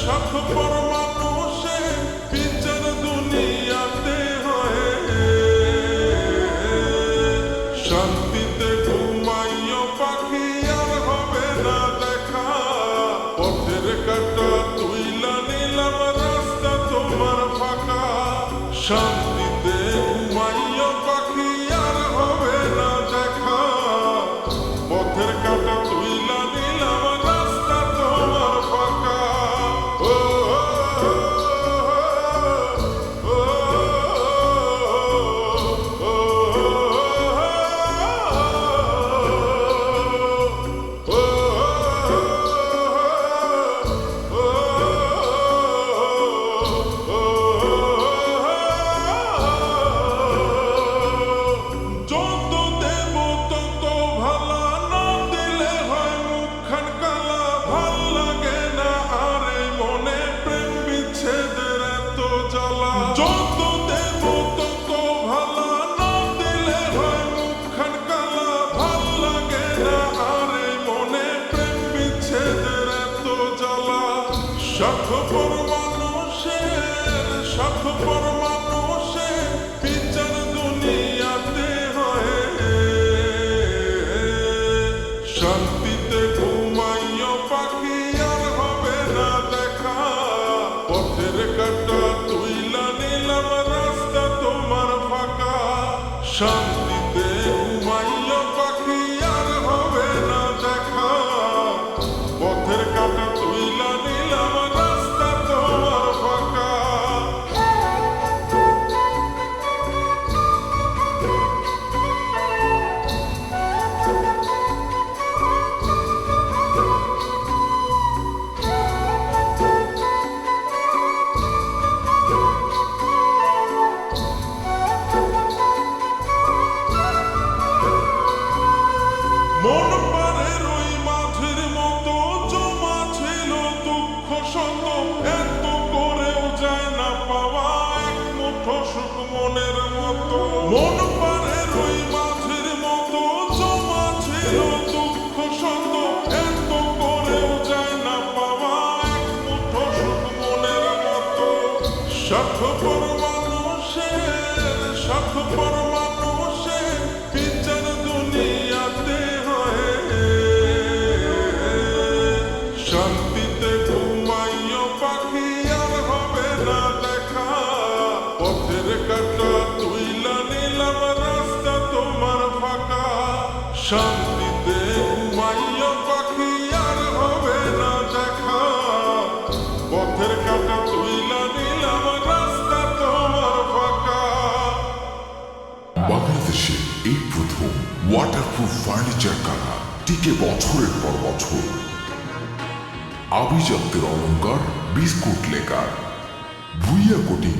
স্বার্থপর মানুষের বিচার দুনিয়াতে হয়। শান্তিতে ঘুমাইও পাখি আর হবে না দেখা, পথের কাঁটা তুইলা নিলাম রাস্তা তোমার ফাঁকা। শান্তিতে ঘুমাইও পাখি আর হবে না দেখা, পথের কাঁটা তুইলা নিলাম রাস্তা তোমার ফাঁকা। ও যত দেব তত ভালা, না দিলে হয় মুখখান কালা। ভাল লাগে না আর এই মনে প্রেম বিচ্ছেদের এত জ্বালা। যত দেব তত ভালা, না দিলে হয় মুখখান কালা। ভাল লাগে না আর এই মনে প্রেম বিচ্ছেদের এত জ্বালা। স্বার্থপর মানুষের বিচার দুনিয়াতে হয়। শান্তিতে ঘুমাইও পাখি আর হবে না দেখা, পথের কাঁটা তুইলা নিলাম রাস্তা তোমার ফাঁকা। শান্তিতে ঘুমাইও পাখি আর হবে না দেখা, পথের কাঁটা তুইলা নিলাম রাস্তা তোমার ফাঁকা। মন পারে রই মাঝের মতো জমা ছিল দুঃখ শত, এত করেও যায় না পাওয়া এক মুঠো সুখ মনের মতো। মন পারে রই মাঝের মতো জমা ছিল দুঃখ শত, এত করেও যায় না পাওয়া এক মুঠো সুখ মনের মতো। স্বার্থপর মানুষের বিচার দুনিয়াতে হয়। শান্তিতে ঘুমাইও পাখি আর হবে না দেখা, পথের কাঁটা তুইলা নিলাম রাস্তা তোমার ফাঁকা। শান্তিতে ঘুমাইও পাখি আর হবে না দেখা, পথের কাঁটা তুইলা নিলাম রাস্তা তোমার ফাঁকা। বাংলাদেশে এই প্রথম ওয়াটারপ্রুফ ফার্নিচার কারা টিকে বছরের পর বছর। আভিজাত্যের অলংকার বিস্কুট লেকার, ভুইয়া কোটিং